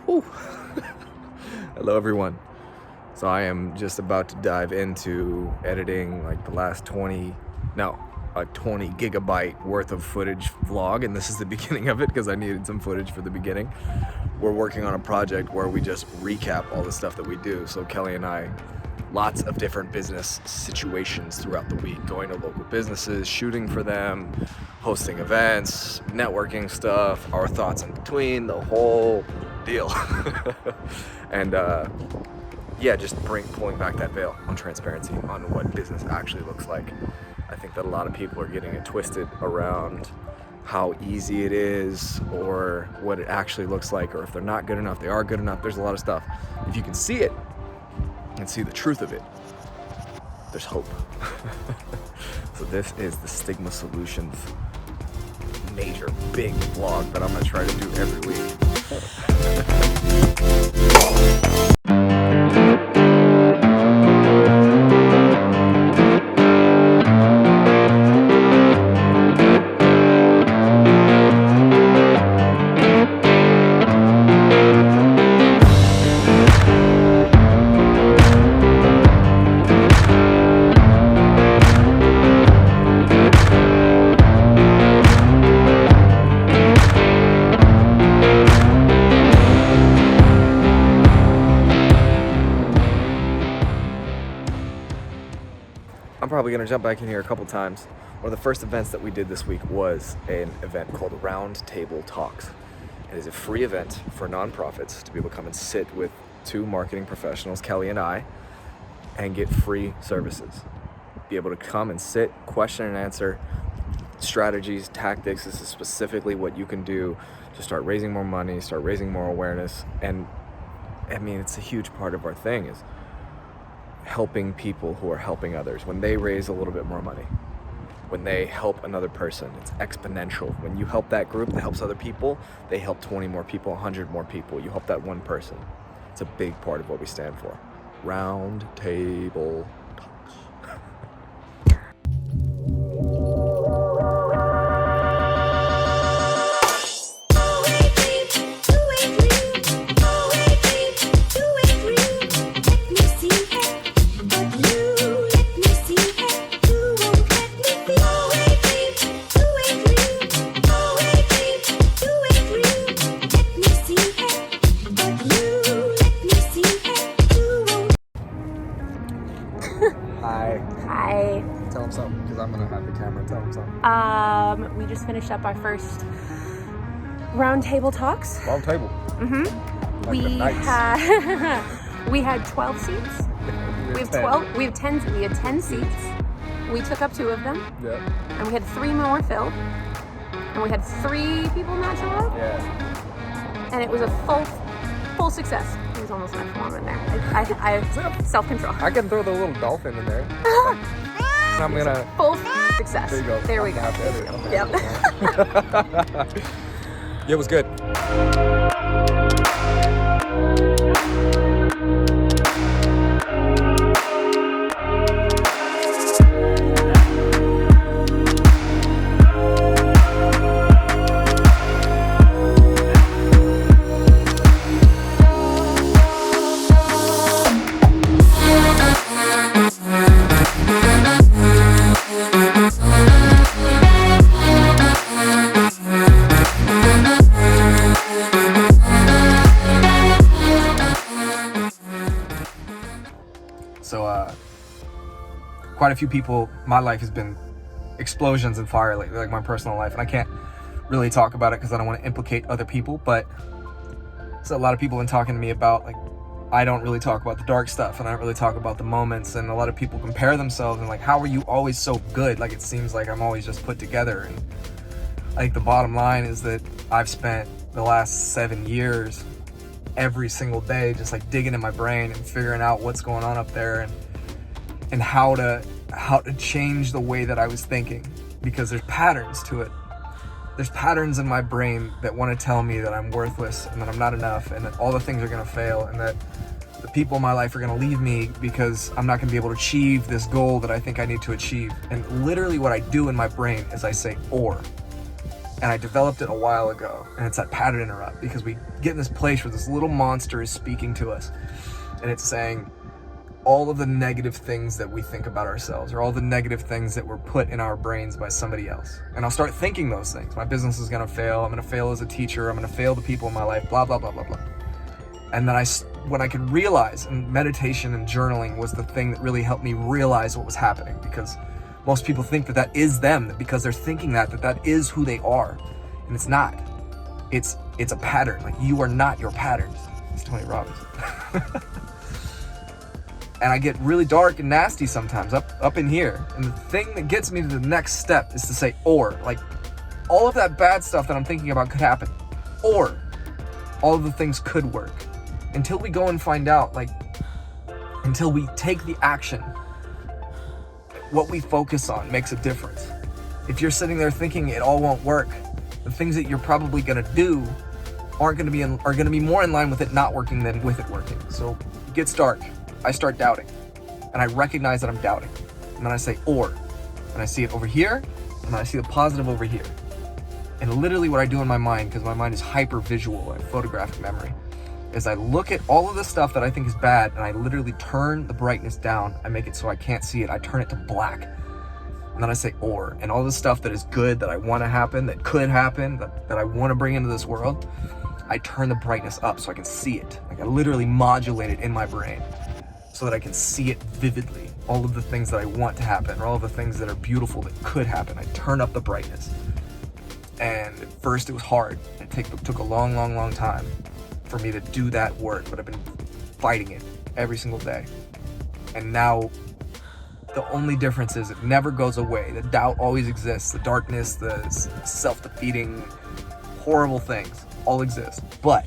Whew. Hello everyone. So I am just about to dive into editing like the last 20 gigabyte worth of footage vlog, and this is the beginning of it because I needed some footage for the beginning. We're working on a project where we just recap all the stuff that we do. So Kelly and I, lots of different business situations throughout the week, going to local businesses, shooting for them, hosting events, networking stuff, our thoughts in between, the whole deal. And yeah, just pulling back that veil on transparency on what business actually looks like. I think that a lot of people are getting it twisted around how easy it is or what it actually looks like, or if they're not good enough, they are good enough. There's a lot of stuff. If you can see it and see the truth of it, there's hope. So this is the Stigma Solutions major big vlog that I'm gonna try to do every week. I'm probably gonna jump back in here a couple times. One of the first events that we did this week was an event called Round Table Talks. It is a free event for nonprofits to be able to come and sit with two marketing professionals, Kelly and I, and get free services. Be able to come and sit, question and answer, strategies, tactics. This is specifically what you can do to start raising more money, start raising more awareness. And I mean, it's a huge part of our thing is helping people who are helping others. When they raise a little bit more money, when they help another person, it's exponential. When you help that group that helps other people, they help 20 more people, 100 more people. You help that one person. It's a big part of what we stand for. Round Table Talks. Hi. Tell them something, because I'm going to have the camera. Tell them something. We just finished up our first round table talks. Round table. Mm-hmm. Like We had 12 seats. We have 10 seats. We took up 2 of them. Yeah. And we had 3 more filled. And we had 3 people not show up. Yeah. And it was a full success. There's almost enough form in there. I self-control. I can throw the little dolphin in there. I'm gonna Full success. There you go. There we go. Yep. It was good. So, quite a few people, my life has been explosions and fire lately, like my personal life, and I can't really talk about it because I don't want to implicate other people, but so a lot of people have been talking to me about, like, I don't really talk about the dark stuff, and I don't really talk about the moments, and a lot of people compare themselves, and like, how are you always so good? Like, it seems like I'm always just put together, and I think the bottom line is that I've spent the last 7 years every single day just like digging in my brain and figuring out what's going on up there and how to change the way that I was thinking, because there's patterns to it. There's patterns in my brain that want to tell me that I'm worthless and that I'm not enough and that all the things are going to fail and that the people in my life are going to leave me because I'm not going to be able to achieve this goal that I think I need to achieve. And literally what I do in my brain is I say or. And I developed it a while ago, and it's that pattern interrupt, because we get in this place where this little monster is speaking to us, and it's saying all of the negative things that we think about ourselves, or all the negative things that were put in our brains by somebody else. And I'll start thinking those things. My business is gonna fail, I'm gonna fail as a teacher, I'm gonna fail the people in my life, blah, blah, blah, blah, blah. And then when I could realize, and meditation and journaling was the thing that really helped me realize what was happening, because most people think that is them, that because they're thinking that is who they are, and it's not. It's a pattern. Like, you are not your patterns. It's Tony Robbins. And I get really dark and nasty sometimes up in here. And the thing that gets me to the next step is to say, or, like, all of that bad stuff that I'm thinking about could happen, or all of the things could work. Until we go and find out, like, until we take the action, what we focus on makes a difference. If you're sitting there thinking it all won't work, the things that you're probably gonna do are gonna be more in line with it not working than with it working. So it gets dark, I start doubting, and I recognize that I'm doubting, and then I say or, and I see it over here, and then I see the positive over here. And literally what I do in my mind, because my mind is hyper visual and photographic memory, is I look at all of the stuff that I think is bad, and I literally turn the brightness down. I make it so I can't see it. I turn it to black. And then I say or, and all the stuff that is good, that I want to happen, that could happen, that I want to bring into this world, I turn the brightness up so I can see it. Like, I literally modulate it in my brain so that I can see it vividly. All of the things that I want to happen, or all of the things that are beautiful that could happen, I turn up the brightness. And at first it was hard. It took a long, long, long time for me to do that work, but I've been fighting it every single day. And now the only difference is it never goes away. The doubt always exists. The darkness, the self-defeating, horrible things all exist. But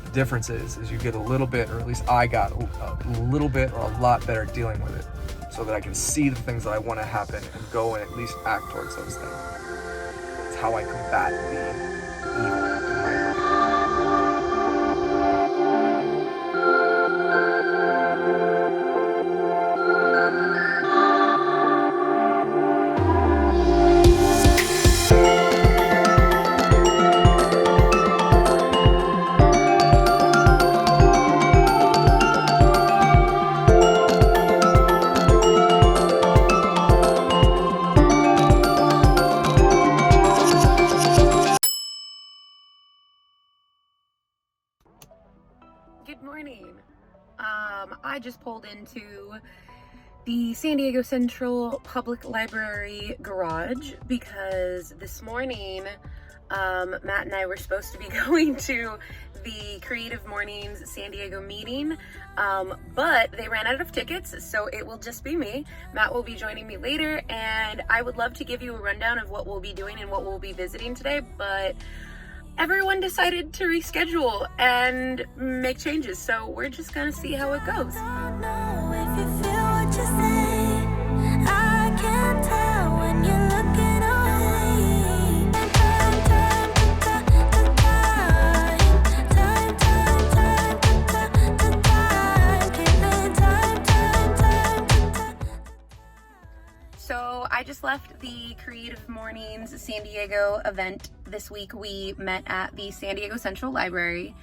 the difference is you get a little bit, or at least I got a little bit or a lot better at dealing with it, so that I can see the things that I want to happen and go and at least act towards those things. It's how I combat the evil in my life. Good morning. I just pulled into the San Diego Central Public Library garage because this morning Matt and I were supposed to be going to the Creative Mornings San Diego meeting, but they ran out of tickets, so it will just be me. Matt will be joining me later, and I would love to give you a rundown of what we'll be doing and what we'll be visiting today, but everyone decided to reschedule and make changes, so we're just gonna see how it goes. So I just left the Creative Mornings San Diego event this week. We met at the San Diego Central Library.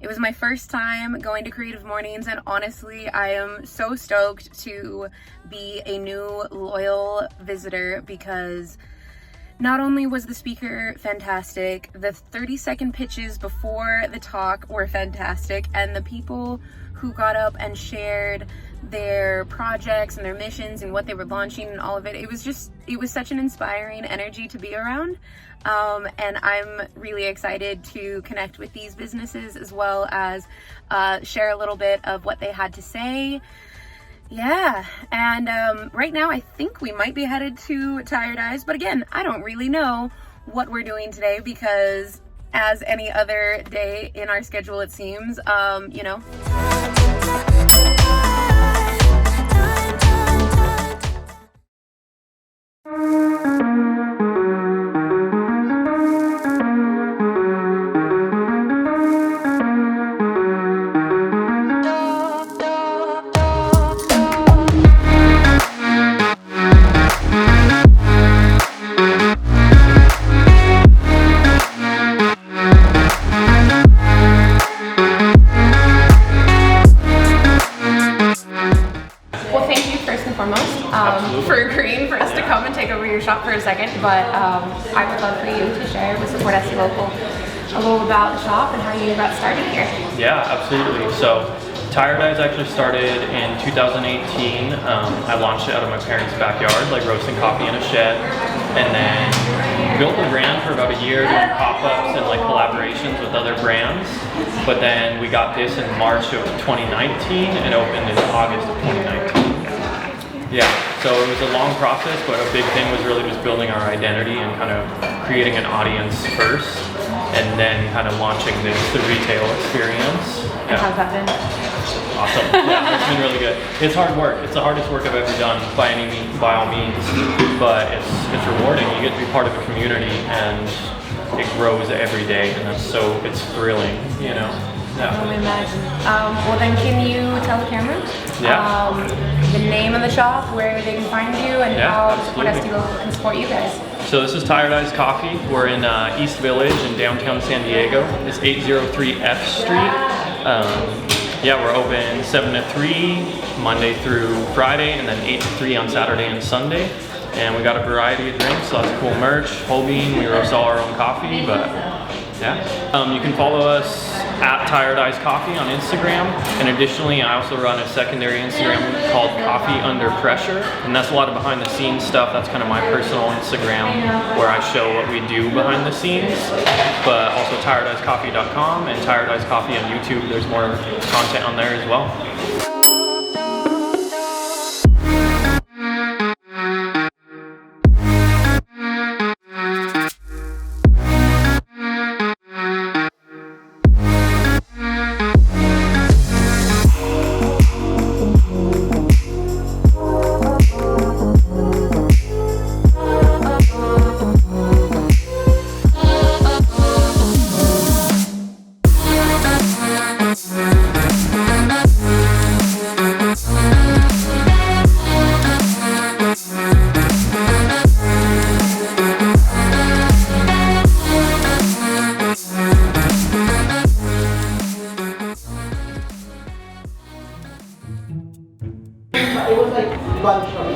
It was my first time going to Creative Mornings, and honestly, I am so stoked to be a new loyal visitor because not only was the speaker fantastic, the 30-second pitches before the talk were fantastic, and the people who got up and shared their projects and their missions and what they were launching and all of it, it was such an inspiring energy to be around. And I'm really excited to connect with these businesses as well as share a little bit of what they had to say. Yeah, and right now I think we might be headed to Tired Eyes, but again, I don't really know what we're doing today because as any other day in our schedule it seems, you know. shop for a second, but I would love for you to share with Support SE Local a little about the shop and how you got started here. Yeah, absolutely. So Tired Eyes actually started in 2018. I launched it out of my parents' backyard, like roasting coffee in a shed, and then built the brand for about a year, doing pop-ups and like collaborations with other brands. But then we got this in March of 2019 and opened in August of 2019. Yeah, so it was a long process, but a big thing was really just building our identity and kind of creating an audience first, and then kind of launching the retail experience. And how's that been? Awesome. Yeah, it's been really good. It's hard work. It's the hardest work I've ever done by all means, but it's rewarding. You get to be part of a community, and it grows every day, and it's thrilling, you know. Yeah. I can imagine. Well, then can you tell the camera the name of the shop, where they can find you, and how Support SE Local can support you guys? So this is Tired Eyes Coffee. We're in East Village in downtown San Diego. It's 803 F Street. Yeah, we're open 7 to 3 Monday through Friday, and then 8 to 3 on Saturday and Sunday. And we got a variety of drinks, lots of cool merch, whole bean. We roast all our own coffee, but yeah. You can follow us at Tired Eyes Coffee on Instagram, and additionally I also run a secondary Instagram called Coffee Under Pressure, and that's a lot of behind the scenes stuff. That's kind of my personal Instagram where I show what we do behind the scenes, but also tiredeyecoffee.com and Tired Eyes Coffee on YouTube. There's more content on there as well.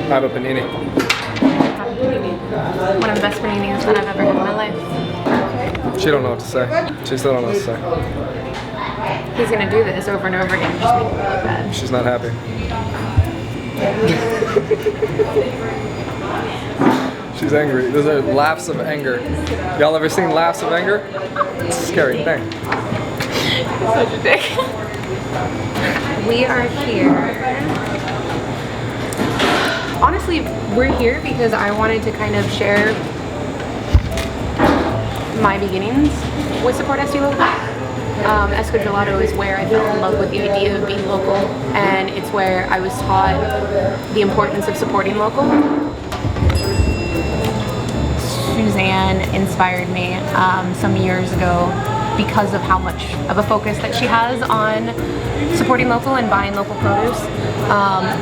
I have a panini. One of the best paninis that I've ever had in my life. She don't know what to say. She still don't know what to say. He's gonna do this over and over again, just make me look bad. She's not happy. She's angry. Those are laughs of anger. Y'all ever seen laughs of anger? It's a scary thing. Such a dick. We are here. Honestly, we're here because I wanted to kind of share my beginnings with Support SE Local. EscoGelato is where I fell in love with the idea of being local, and it's where I was taught the importance of supporting local. Suzanne inspired me some years ago because of how much of a focus that she has on supporting local and buying local produce.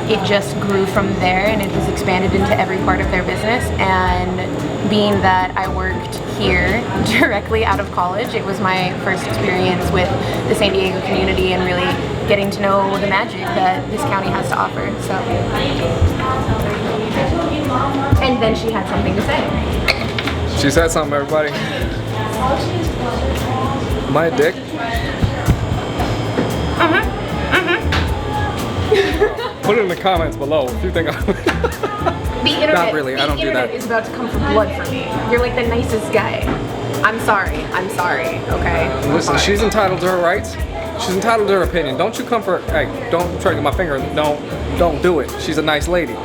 It just grew from there, and it has expanded into every part of their business. And being that I worked here directly out of college, it was my first experience with the San Diego community and really getting to know the magic that this county has to offer. So, and then she had something to say. She said something, everybody. Am I a dick? Put it in the comments below if you think I'm... The internet, Not really, I don't do that. The internet is about to come for blood for me. You're like the nicest guy. I'm sorry, okay? Listen, she's entitled to her rights. She's entitled to her opinion. Don't you come for... Hey, don't try to get my finger. Don't do it. She's a nice lady.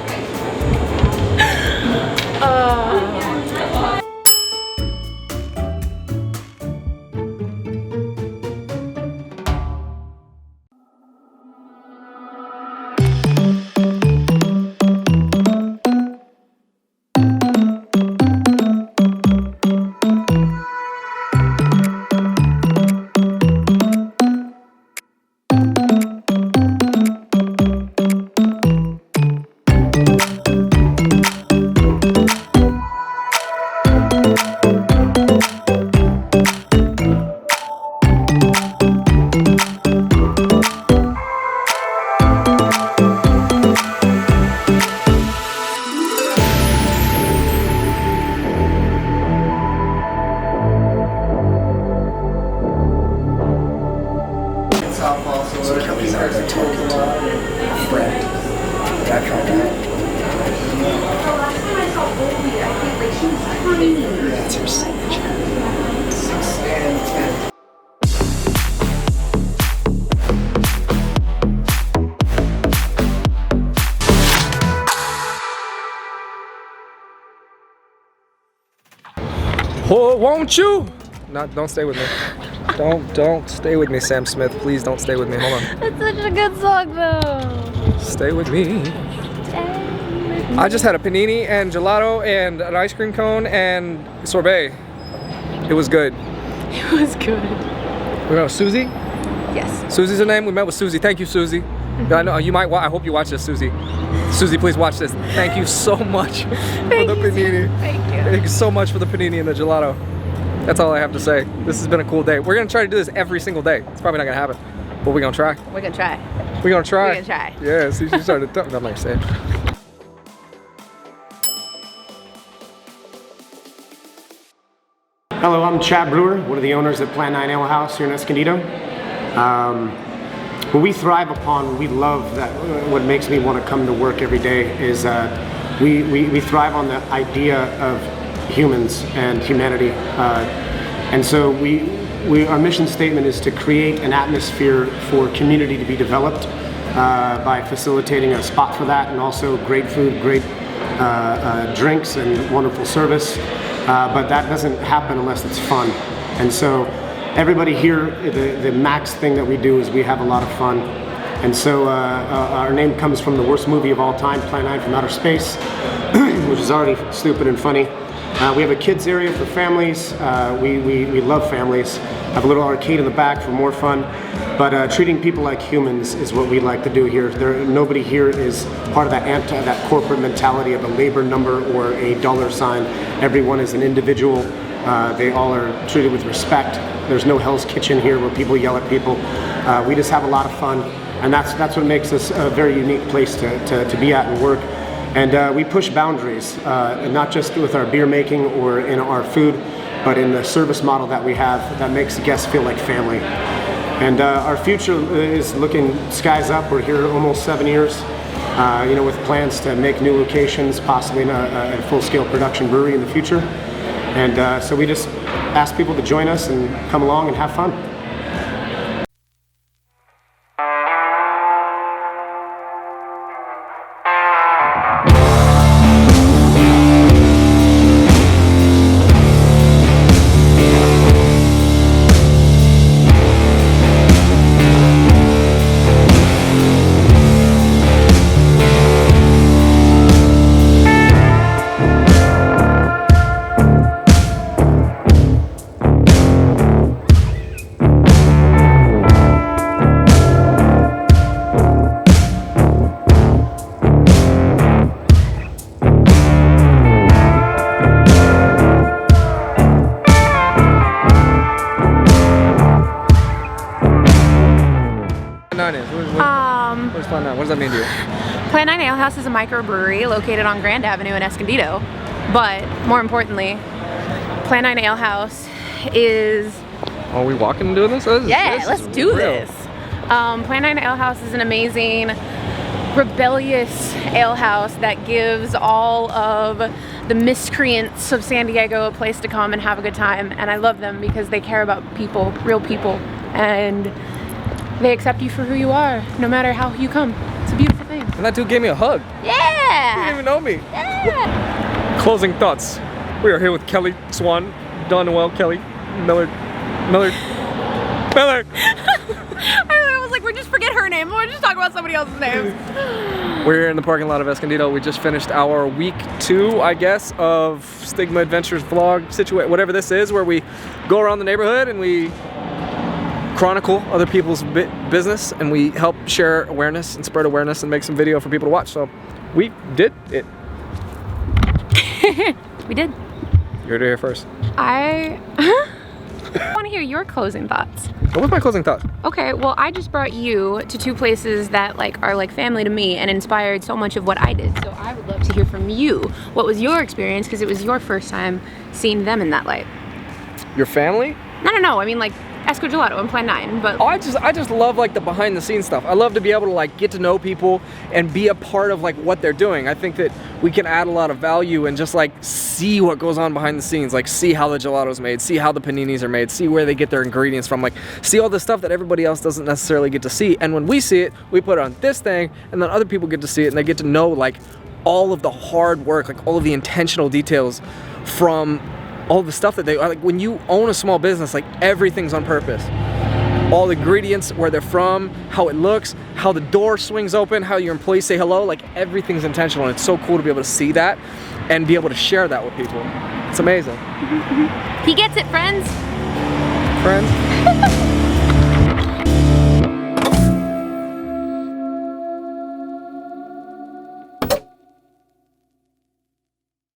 So Kelly and I are talking to a friend. That kind of guy. That's her signature. 6 and 10. Oh, won't you? Don't stay with me. Don't stay with me, Sam Smith. Please don't stay with me. Hold on. It's such a good song though. Stay with me. I just had a panini and gelato and an ice cream cone and sorbet. It was good. It was good. We met with Susie. Yes. Susie's her name. We met with Susie. Thank you, Susie. I know you might. I hope you watch this, Susie. Susie, please watch this. Thank you so much for the panini. Thank you. Thank you so much for the panini and the gelato. That's all I have to say. This has been a cool day. We're gonna try to do this every single day. It's probably not gonna happen, but we're gonna try. We're gonna try. We're gonna try. We're gonna try. Yeah. See, she started. I'm not gonna say it. Hello, I'm Chad Brewer, one of the owners at Plan 9 Alehouse here in Escondido. What we thrive upon, we love that. What makes me want to come to work every day is we thrive on the idea of humans and humanity. And so our mission statement is to create an atmosphere for community to be developed by facilitating a spot for that, and also great food, great drinks, and wonderful service. But that doesn't happen unless it's fun. And so everybody here, the max thing that we do is we have a lot of fun. And so our name comes from the worst movie of all time, Plan 9 from Outer Space, which is already stupid and funny. We have a kids area for families. We love families. Have a little arcade in the back for more fun. But treating people like humans is what we like to do here. Nobody here is part of that corporate mentality of a labor number or a dollar sign. Everyone is an individual. They all are treated with respect. There's no Hell's Kitchen here where people yell at people. We just have a lot of fun, and that's what makes us a very unique place to be at and work. And we push boundaries, not just with our beer making or in our food, but in the service model that we have that makes guests feel like family. And our future is looking skies up. We're here almost 7 years, with plans to make new locations, possibly in a full-scale production brewery in the future. And so we just ask people to join us and come along and have fun. What does Plan 9? What does that mean to you? Plan 9 Alehouse is a microbrewery located on Grand Avenue in Escondido. But more importantly, Plan 9 Alehouse is... Are we walking and doing this? Let's do this. Plan 9 Alehouse is an amazing, rebellious alehouse that gives all of the miscreants of San Diego a place to come and have a good time. And I love them because they care about people, real people. And they accept you for who you are, no matter how you come. It's a beautiful thing. And that dude gave me a hug. Yeah! He didn't even know me. Yeah! Closing thoughts. We are here with Kelly Swan, Don Noel, Kelly, Miller. I was like, we're just forget her name. We're just talking about somebody else's name. We're here in the parking lot of Escondido. We just finished our week 2, I guess, of Stigma Adventures vlog situation, whatever this is, where we go around the neighborhood and we chronicle other people's business, and we help share awareness and spread awareness and make some video for people to watch. So we did it. We did. You heard it here first. I want to hear your closing thoughts. What was my closing thoughts? Okay, well, I just brought you to 2 places that are like family to me and inspired so much of what I did. So I would love to hear from you. What was your experience? Because it was your first time seeing them in that light. Your family? No. I mean, like, EscoGelato on Plan 9, but I just love like the behind the scenes stuff. I love to be able to like get to know people and be a part of like what they're doing. I think that we can add a lot of value and just like see what goes on behind the scenes, like see how the gelato's made, see how the paninis are made, see where they get their ingredients from, like see all the stuff that everybody else doesn't necessarily get to see. And when we see it, we put it on this thing, and then other people get to see it and they get to know like all of the hard work, like all of the intentional details from all the stuff that they like. When you own a small business, like everything's on purpose. All the ingredients, where they're from, how it looks, how the door swings open, how your employees say hello, like everything's intentional, and it's so cool to be able to see that and be able to share that with people. It's amazing. He gets it, friends. Friends?